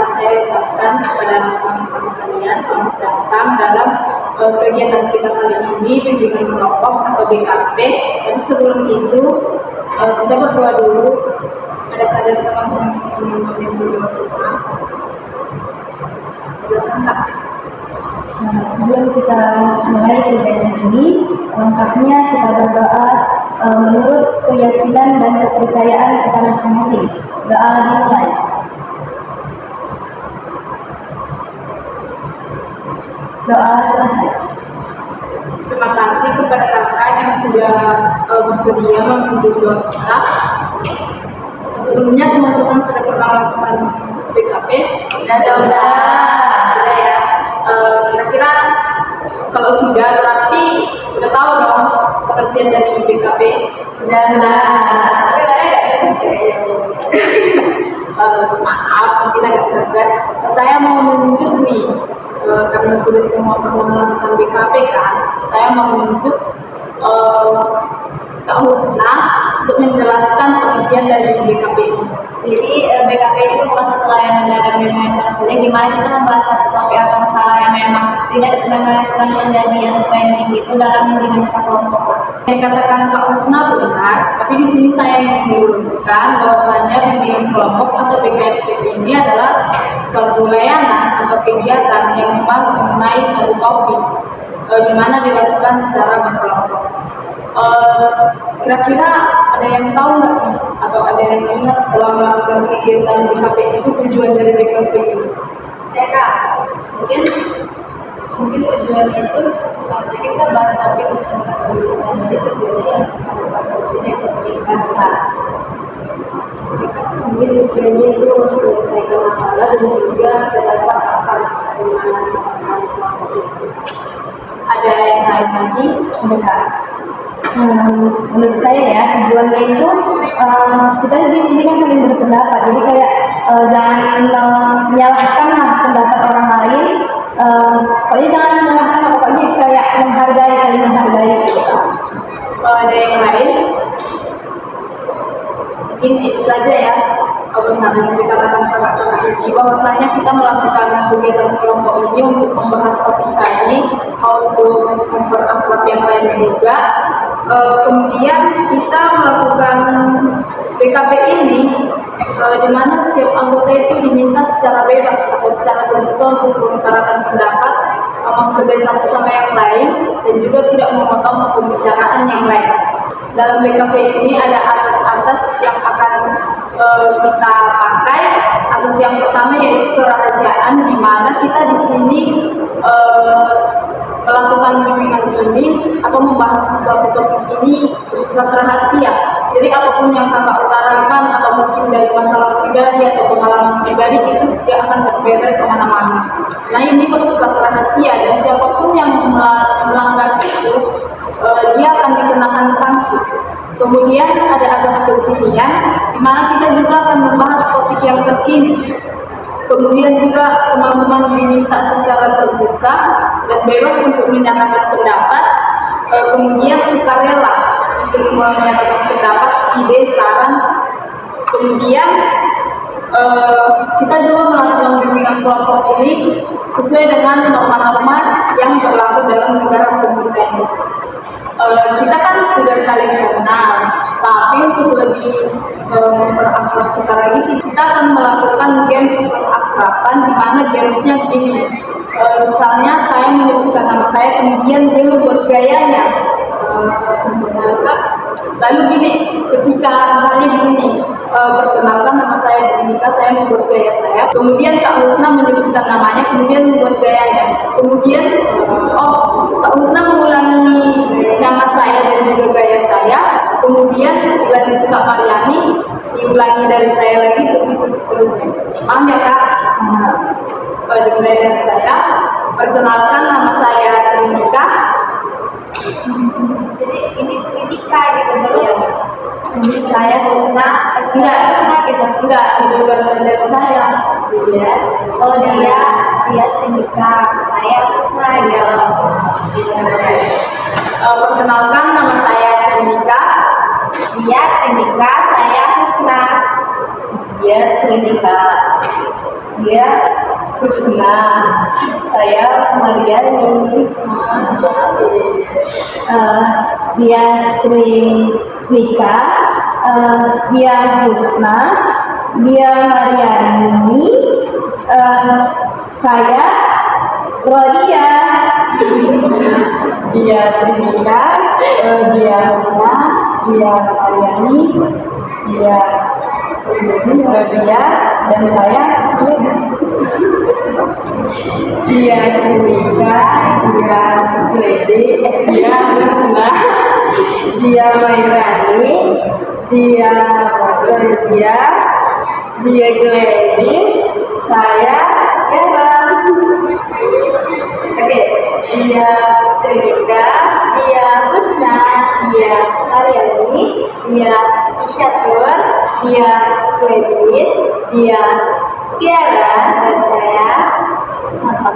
saya ucapkan kepada teman-teman sekalian selamat datang dalam kegiatan kita kali ini, bimbingan kelompok atau BKP. Dan sebelum itu kita berdoa dulu. Adakah dari teman-teman yang ingin memimpin doa? Silakan Kak. Nah, sebelum kita mulai kegiatan ini, lengkapnya kita berdoa menurut keyakinan dan kepercayaan kita masing-masing. Doa dimulai. Doa selesai. Terima kasih kepada kakak yang sudah bersedia memimpin doa kita. Sebelumnya teman-teman sudah pernah melakukan BKP? Sudah ya. Kira-kira kalau sudah berarti udah tahu dong pengertian dari BKP. Tapi maaf mungkin agak gagal. Saya mau menunjuk nih karena sudah semua pernah melakukan BKP kan, saya mau menunjuk Kak Husna untuk menjelaskan pengertian dari BKP ini. Jadi BKP ini merupakan satu layanan dalam bimbingan konseling di mana kita membahas satu topik atau masalah yang memang tidak sedang terjadi atau trending itu dalam bimbingan kelompok. Yang katakan Kak Husna benar, tapi di sini saya ingin meluruskan bahwasanya bimbingan kelompok atau BKP ini adalah suatu layanan atau kegiatan yang membahas mengenai suatu topik di mana dilakukan secara berkelompok. Kira-kira ada yang tahu nggak nih atau ada yang ingat setelah melakukan kegiatan BKP itu tujuan dari BKP ini? Saya Kak, mungkin tujuannya itu nanti kita bahas topik menemukan solusi, dan jadi tujuannya yang untuk menemukan solusinya itu dibahaskan. Mungkin tujuannya itu untuk menyelesaikan masalah dan juga terdapat akar dengan sama kelompok itu. Ada yang lain lagi? Benar. Menurut saya ya tujuannya itu kita di sini kan saling berpendapat, jadi kayak jangan menyalahkan pendapat orang lain, pokoknya jangan menyalahkan, pokoknya kayak menghargai, saling menghargai gitu. Ada yang lain? Mungkin itu saja ya benar yang dikatakan kakak-kakak ini, bahwasanya kita melakukan kegiatan kelompok ini untuk membahas topik tadi, untuk memperakrab yang lain juga. Kemudian kita melakukan BKP ini di mana setiap anggota itu diminta secara bebas atau secara terbuka untuk mengutarakan pendapat, menghargai satu sama yang lain, dan juga tidak memotong pembicaraan yang lain. Dalam BKP ini ada asas-asas yang akan kita pakai. Asas yang pertama yaitu kerahasiaan, di mana kita di sini melakukan bimbingan ini atau membahas suatu topik ini bersifat rahasia. Jadi apapun yang kakak utarakan atau mungkin dari masalah pribadi atau pengalaman pribadi itu tidak akan terbeber kemana-mana. Nah ini bersifat rahasia dan siapapun yang melanggar itu dia akan dikenakan sanksi. Kemudian ada asas kekinian, di mana kita juga akan membahas topik yang terkini. Kemudian juga teman-teman diminta secara terbuka dan bebas untuk menyatakan pendapat. Kemudian sukarela untuk menyatakan pendapat, ide, saran. Kemudian kita juga melakukan bimbingan kelompok ini sesuai dengan norma-norma yang berlaku dalam negara hukum kita ini. Kita kan sudah saling kenal, tapi untuk lebih memperakrab kita lagi, kita akan melakukan games perakraban, di mana gamesnya begini. Misalnya saya menyebutkan nama saya, kemudian dia membuat gayanya. Lalu gini, ketika misalnya gini nih, perkenalkan nama saya Dinika, saya membuat gaya saya. Kemudian Kak Husna menyebutkan namanya, kemudian membuat gayanya. Kemudian, Kak Husna mengulangi nama saya dan juga gaya saya. Kemudian dilanjut Kak Mariani, diulangi dari saya lagi, begitu seterusnya. Paham ya Kak? Dimulai dari saya. Perkenalkan nama saya Dinika. Jadi ini Trinika gitu terus. Jadi saya Husna, Enggak, duluan dari saya. dia Trinika, saya Husna ya. Perkenalkan nama saya Trinika. Dia Trinika, saya Husna. Dia Trinika. Dia Husna. Saya Mariani. Dia Trika. Dia Husna. Dia Mariani. Saya Rodia. Dia Trika. Dia Husna. Dia Mariani. Dia Rodia. Dan saya Gladys. Dia Trika. Dia Gladys. Dia Husna. Dia Mariani. Dia Rodia. Dia Gladys. Saya Garam. Oke, dia Trika, dia Husna, dia Mariani, dia Isyatur, dia Gladys, dia Tiara, dan saya Nathan.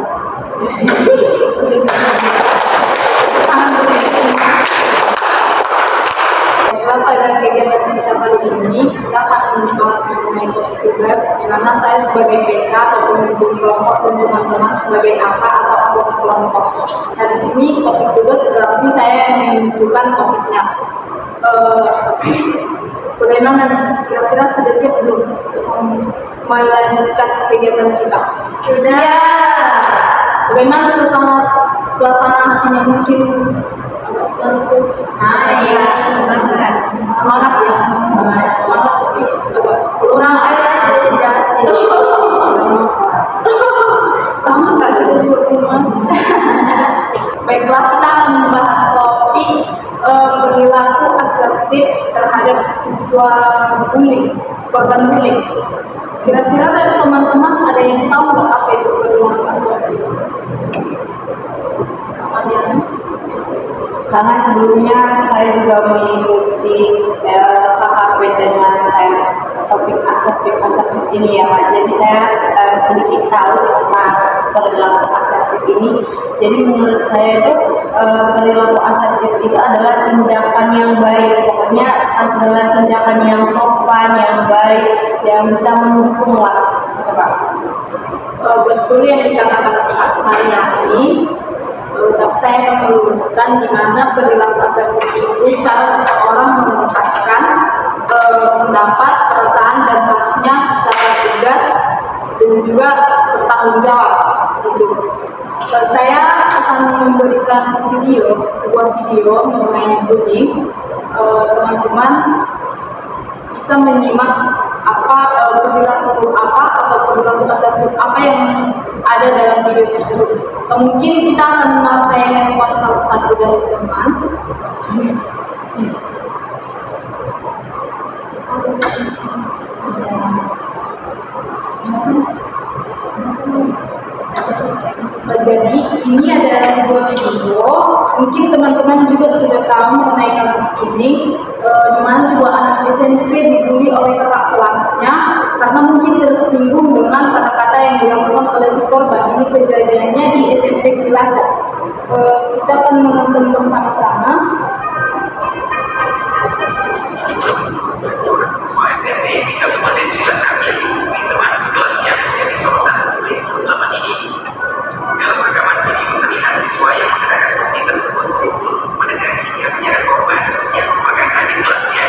Pada kegiatan kita kali ini, kita akan membahas mengenai topik tugas, di mana saya sebagai PK atau pemimpin kelompok dan teman-teman sebagai AK atau anggota kelompok. Nah, di sini topik tugas berarti saya yang menentukan topiknya. Bagaimana nih? Kira-kira sudah siap belum untuk melanjutkan kegiatan kita? Sudah. Bagaimana suasana hatinya mungkin agak nervous? Semangat ya, semangat tapi agak Kurang air aja jadi berhasil. sama kak, kita juga rumah. Baiklah, kita akan membahas topik perilaku asertif terhadap siswa bullying, korban bullying. Kira-kira dari teman-teman ada yang tahu nggak apa itu perilaku asertif? Kalian? Karena sebelumnya saya juga mengikuti KKP dengan topik asertif ini ya Pak. Jadi saya sedikit tahu tentang perilaku asertif ini. Jadi menurut saya itu perilaku asertif itu adalah tindakan yang baik. Pokoknya segala tindakan yang sopan, yang baik, yang bisa mendukung lah, gitu Pak. Betul yang dikatakan Kak Mariani. Tapi saya akan meluruskan di mana perilaku asertif itu cara seseorang mengungkapkan pendapat, perasaan, dan haknya secara tegas dan juga bertanggung jawab. Gitu. Saya akan memberikan sebuah video mengenai bullying. Teman-teman bisa menyimak perilaku asertif apa yang ada dalam video tersebut. Mungkin kita akan memakai handphone salah satu dari teman. Jadi ini ada sebuah video, mungkin teman-teman juga sudah tahu mengenai kasus ini, di mana sebuah anak SMP dibully oleh kakak kelasnya karena mungkin tersinggung dengan kata-kata yang dilakukan oleh si korban. Ini kejadiannya di SMP Cilacap. Kita akan menonton bersama-sama. Seorang siswa SMP di Kabupaten Cilacap ini teman sekelasnya menjadi sorotan publik belakangan ini. Dalam rekaman video terlihat siswa yang menggunakan bukti tersebut mendekati dia menyerang korban yang merupakan adik kelasnya.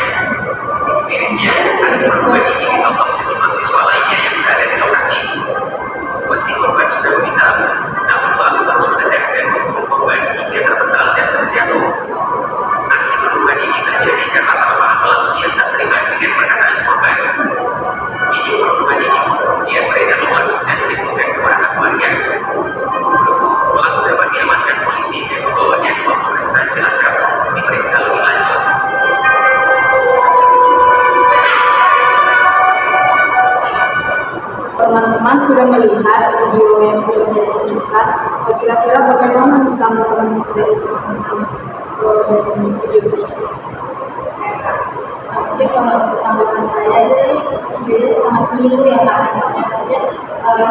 Mirisnya, aksi perempuan ini ditonton sejumlah siswa lainnya yang berada di lokasi. Meski korban sudah meminta ampun, namun pelaku terus menendang dan memukul korban hingga terpental dan terjatuh. Aksi perempuan ini terjadi karena salah paham pelaku yang tak terima dengan perkataan korban. Video perempuan ini kemudian beredar luas dan dibuka ke warga warga. Pelaku dapat diamankan polisi dan membawanya ke Polresta Cilacap diperiksa lebih lanjut. Teman-teman sudah melihat video yang sudah saya tunjukkan. Kira-kira bagaimana nih tanggapan dari teman-teman dari video tersebut? Mungkin kalau untuk tanggapan saya ini videonya sangat milu ya Kak, tempatnya maksudnya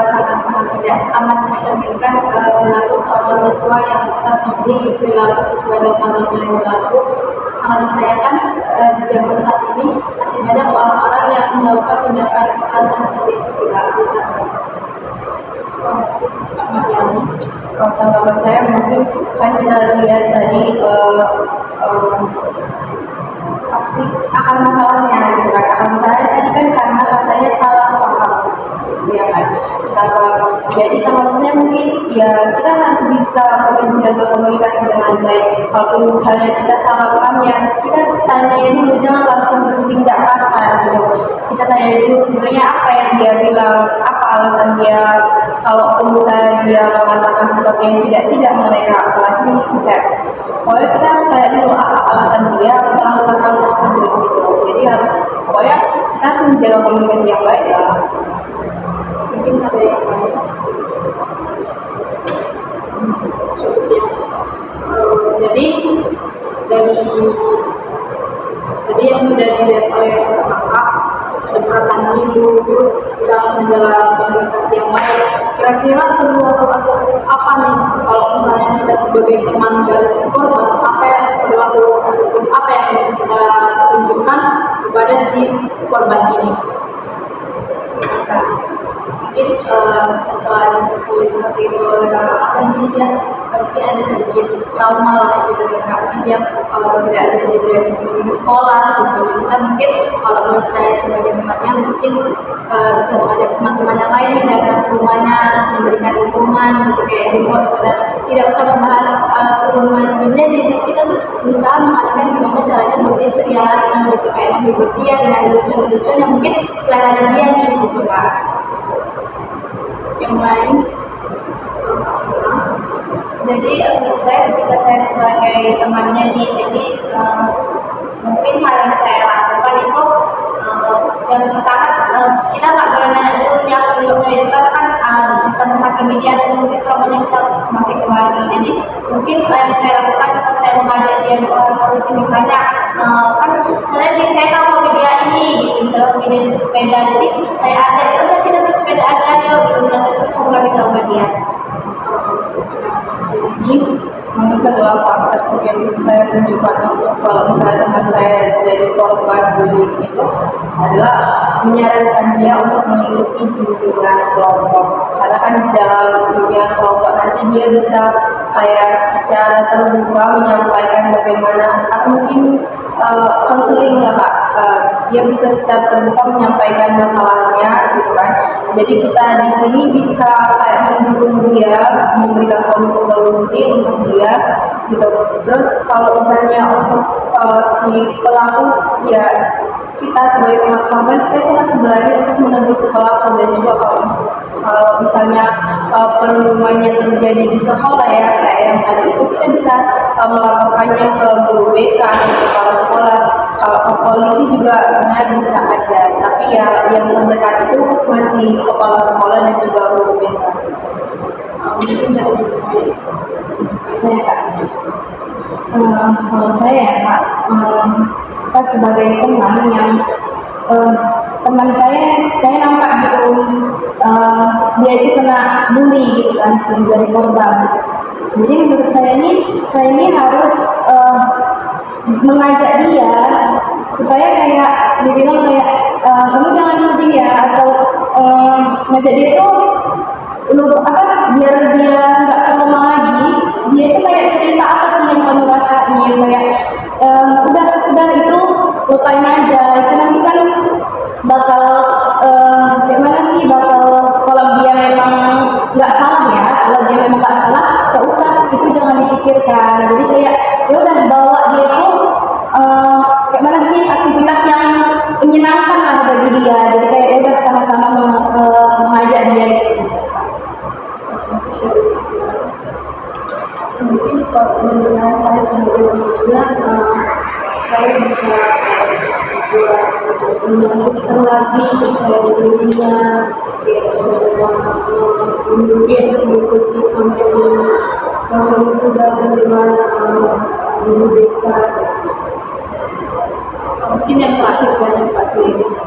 sangat tidak amat mencerminkan perilaku seorang siswa yang terdidik, perilaku sesuai dengan yang berlaku. Sangat disayangkan di zaman saat ini masih banyak orang-orang yang melakukan tindakan kekerasan seperti itu sih Kak. Kak Mariani. Tanggapan saya mungkin kan kita lihat tadi apa sih akar masalahnya gitu kan. Akar masalahnya tadi kan karena katanya salah paham, ya kan. Jadi tanggapan saya mungkin ya kita harus bisa menjaga komunikasi dengan baik. Kalau misalnya kita salah paham ya kita tanya dulu, jangan langsung bertindak kasar gitu. Kita tanya dulu sebenarnya apa yang dia bilang, apa alasan dia. Kalau misalnya dia mengatakan sesuatu yang tidak mengenai kelas ini, enggak. Pokoknya kita harus tanya dulu apa alasan dia melakukan hal tersebut gitu. Jadi pokoknya kita harus menjaga komunikasi yang baik ya. Mungkin ada yang lain. Cukup ya. Jadi dari tadi yang sudah dilihat oleh kakak-kakak, ada perasaan ibu, terus kita harus menjaga komunikasi yang baik. Kira-kira perlu asal apa nih kalau misalnya kita sebagai teman dari si korban, apa yang perlu asal apa yang bisa kita tunjukkan kepada si korban ini? Mungkin setelah dipukuli seperti itu oleh kakak, mungkin dia mungkin ada sedikit trauma lah gitu kan. Mungkin dia tidak jadi berani pergi ke sekolah gitu. Dan kita mungkin kalau saya sebagai temannya mungkin bisa mengajak teman-teman yang lain yang datang ke rumahnya, memberikan dukungan gitu, kayak jenguk sekedar tidak usah membahas perundungan sebenarnya. Jadi kita tuh berusaha mengalihkan gimana caranya buat dia ceria lagi gitu, kayak menghibur dia dengan lucu-lucuan yang mungkin selera dia nih gitu kan. Yang lain? Jadi menurut saya ketika saya sebagai temannya nih, jadi mungkin hal yang saya lakukan itu yang pertama kita nggak boleh nanya dulu nih apa belumnya itu kan bisa menghakimi dia atau mungkin traumanya bisa makin kembali. Jadi mungkin yang saya lakukan bisa saya mengajak dia ke orang positif, misalnya kan sebenarnya saya tahu hobi dia ini gitu, misalnya hobi dia itu sepeda, jadi saya ajak udah kita bersepeda aja yuk gitu, nanti terus mengurangi trauma dia. Ini Mungkin beberapa sertif yang bisa saya tunjukkan untuk kalau misalnya teman saya jadi korban bullying itu adalah menyarankan dia untuk mengikuti bimbingan kelompok, karena kan dalam bimbingan kelompok nanti dia bisa kayak secara terbuka menyampaikan bagaimana, atau mungkin konseling lah Kak, dia bisa secara terbuka menyampaikan masalahnya gitu kan. Jadi kita di sini bisa kayak mendukung dia, memberikan solusi untuk dia gitu. Terus kalau misalnya untuk si pelaku ya kita sebagai teman korban kita itu kan sebenarnya untuk menegur si pelaku, dan juga kalau misalnya perundungannya terjadi di sekolah ya kayak yang tadi itu kita bisa melaporkannya ke guru BK atau kepala sekolah. Kalau ke polisi juga sebenarnya bisa aja, tapi ya yang terdekat itu masih kepala sekolah dan juga guru BK. mungkin dari Kalau saya ya Pak, kita sebagai teman yang teman saya nampak gitu dia itu kena bully gitu kan, menjadi korban. Jadi menurut saya ini harus mengajak dia supaya kayak dibilang kayak kamu jangan sedih ya, atau ngajak dia itu biar dia nggak trauma lagi. Dia itu kayak cerita apa sih yang kamu rasain, kayak udah itu lupain aja, itu nanti kan bakal gimana sih, bakal kalau dia memang nggak salah ya, kalau dia memang nggak salah nggak usah, itu jangan dipikirkan. Jadi kayak ya udah bawa dia itu kayak mana sih aktivitas yang menyenangkan lah bagi dia. Jadi kayak ya udah sama-sama mengajak dia gitu. mungkin kalau misalnya saya sebagai pengguna saya bisa melanjutkan lagi untuk saya dirinya kemudian mengikuti konseling kuda dengan guru BK. Mungkin yang terakhir dari Kak Denis,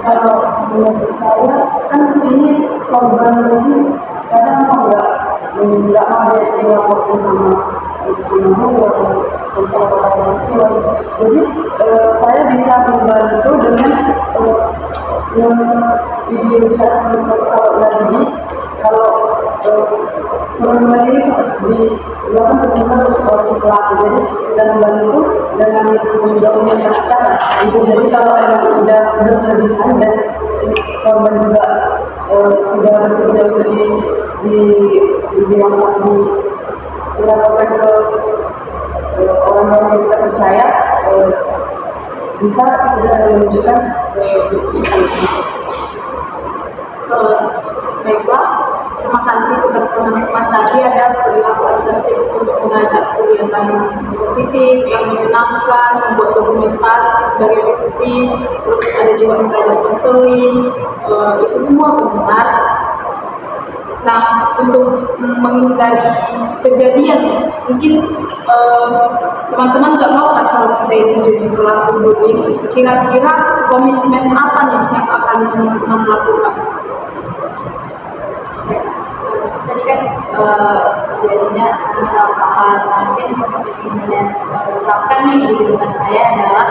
kalau menurut saya kan ini korban ini kadang nggak mau dilaporkan sama orang tua. Jadi saya bisa membantu dengan video chat kalau lagi kalau korban ini sangat dilakukan kesulitan oleh si pelaku. Jadi kita membantu dengan mendokumentasikan itu. Jadi kalau emang udah berlebihan dan si korban juga sudah bersedia untuk dilaporkan ke orang yang kita percaya, bisa kita menunjukkan baiklah, terima kasih kepada teman-teman tadi ada perilaku asertif untuk mengajak kegiatan positif yang menyenangkan, membuat dokumentasi sebagai bukti, terus ada juga mengajak konseling, itu semua benar. Nah, untuk menghindari kejadian, mungkin teman-teman nggak mau kan kalau kita itu jadi pelaku bullying. Kira-kira komitmen apa nih yang akan teman-teman lakukan? Tadi kan terjadinya karena salah paham. Nah, mungkin komitmen yang bisa terapkan nih di depan saya adalah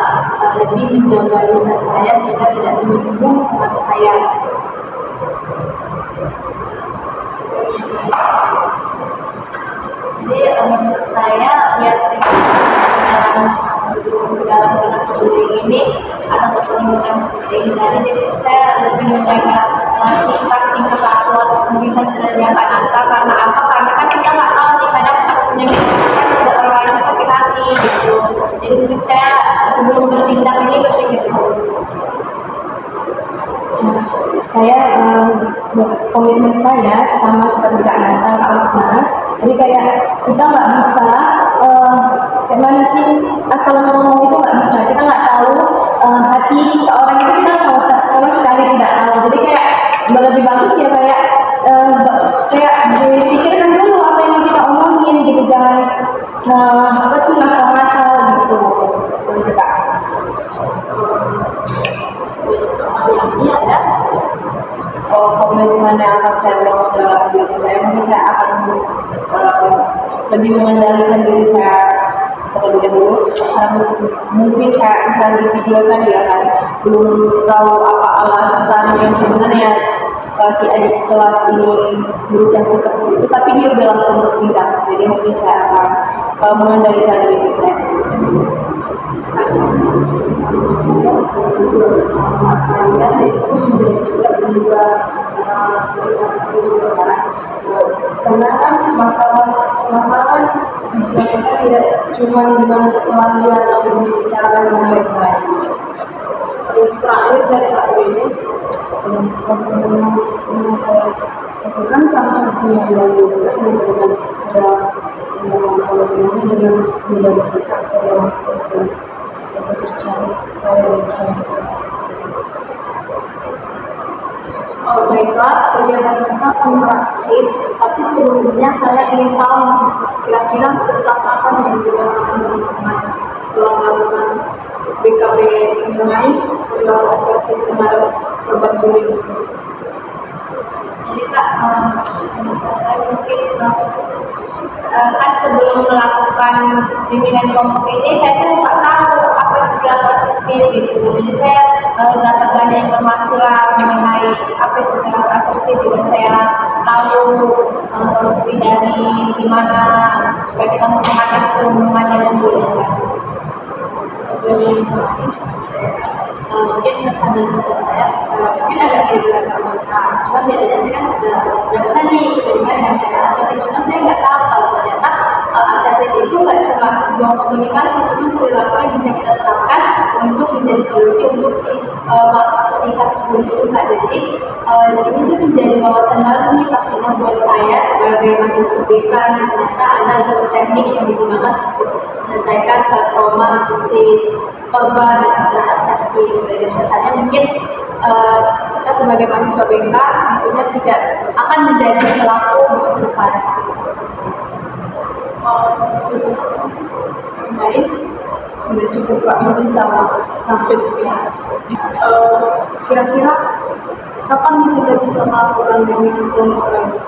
lebih menjaga lisan saya sehingga tidak menyinggung teman saya. Jadi menurut saya lihat dalam bullying ini atau perlindungan seperti ini tadi, jadi saya lebih menjaga sikap tingkah laku atau bisa sebenarnya antar. Karena apa? Karena kan kita nggak tahu nih, kadang punya kan ada orang lain yang sakit hati gitu. Jadi mungkin saya sebelum bertindak ini berpikir saya komitmen saya sama seperti Kak Nata, Kak Usna. Jadi kayak kita nggak bisa kayak mana sih asal ngomong itu nggak bisa. Kita nggak tahu hati seseorang itu, kita sama sekali tidak tahu. Jadi kayak lebih bagus ya kayak dipikirkan dulu apa yang kita omongin gitu, jangan apa sih ngasal-ngasal gitu. Gitu Kak. ini ada komitmen yang akan saya bangun dalam diri saya, mungkin saya akan lebih mengendalikan diri saya terlebih dahulu. Karena mungkin kayak misalnya di video tadi ya kan, belum tahu apa alasan yang sebenarnya si adik kelas ini berucap seperti itu, tapi dia udah langsung bertindak. Jadi mungkin saya akan mengendalikan diri saya. Saya mas kalian itu menjadi sikap dan juga itu juga kan, karena kan masalah kan diselesaikan tidak cuma dengan kematian, harus dibicarakan dengan baik-baik. Terakhir dari Pak Denis, dengan saya lakukan salah satu yang lalu juga dengan dengan menjadi sikap yang baiklah, kegiatan kita akan berakhir, tapi sebelumnya saya ingin tahu kira-kira kesan apa yang dirasakan teman-teman setelah melakukan BKB mengenai perilaku asertif terhadap korban bullying. Jadi Kak, saya mungkin kan sebelum melakukan bimbingan kelompok ini saya tuh nggak tahu apa itu perilaku asertif gitu. Jadi saya dapat banyak informasi lah mengenai apa itu perilaku asertif, juga saya tahu solusi dari gimana supaya kita mengatasi perundungan dan pembulian. Mungkin kesan dan pesan saya mungkin agak mirip dengan Kak Usna, cuma bedanya saya kan udah kenal nih dengan yang tema asertif, cuma saya nggak tahu kalau ternyata asertif itu nggak cuma sebuah komunikasi, cuma perilaku yang bisa kita terapkan untuk menjadi solusi untuk si kasus bullying ini Kak. Jadi ini tuh menjadi wawasan baru nih pastinya buat saya sebagai mahasiswa BK nih, ternyata ada teknik yang digunakan untuk menyelesaikan trauma untuk si korban dengan cara asertif. Dari kesannya mungkin kita sebagai mahasiswa BK tentunya tidak akan menjadi pelaku di masa depan tersebut. Baik, udah cukup Kak, mungkin sama ya. Kira-kira kapan nih kita bisa melakukan bimbingan kelompok lagi?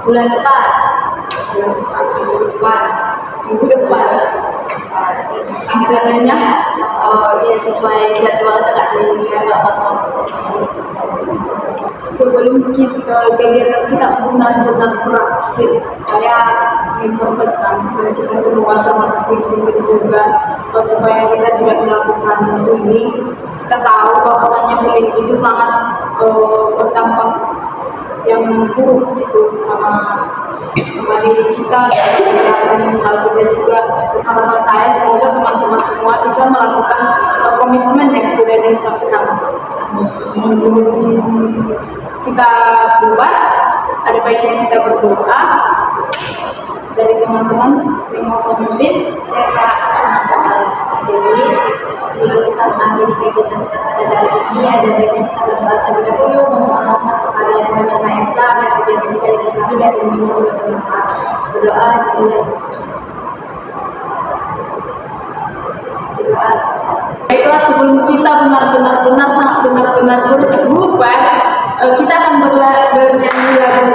Bulan depan. Minggu depan. Istilahnya ya sesuai jadwal itu Kak, jadi nggak kosong. sebelum kegiatan kita benar-benar berakhir, saya ingin berpesan kepada kita semua, termasuk diri sendiri juga, supaya kita tidak melakukan bullying. Kita tahu bahwasanya bullying itu sangat berdampak yang buruk gitu sama diri kita, sama kesehatan mental kita juga. Dan harapan saya semoga teman-teman semua bisa melakukan komitmen yang sudah diucapkan. Sebelum kita keluar, ada baiknya kita berdoa. Dari teman-teman yang mau memimpin, Saya akan jadi sebelum kita mengakhiri kegiatan kita pada hari ini, ada baiknya kita berdoa terlebih dahulu, memohon rahmat kepada Tuhan Yang Maha Esa dan kegiatan kita diberkahi dan ilmunya juga bermanfaat. Berdoa dimulai. Berdoa selesai. baiklah, sebelum kita benar-benar berbubar, kita akan bernyanyi lagu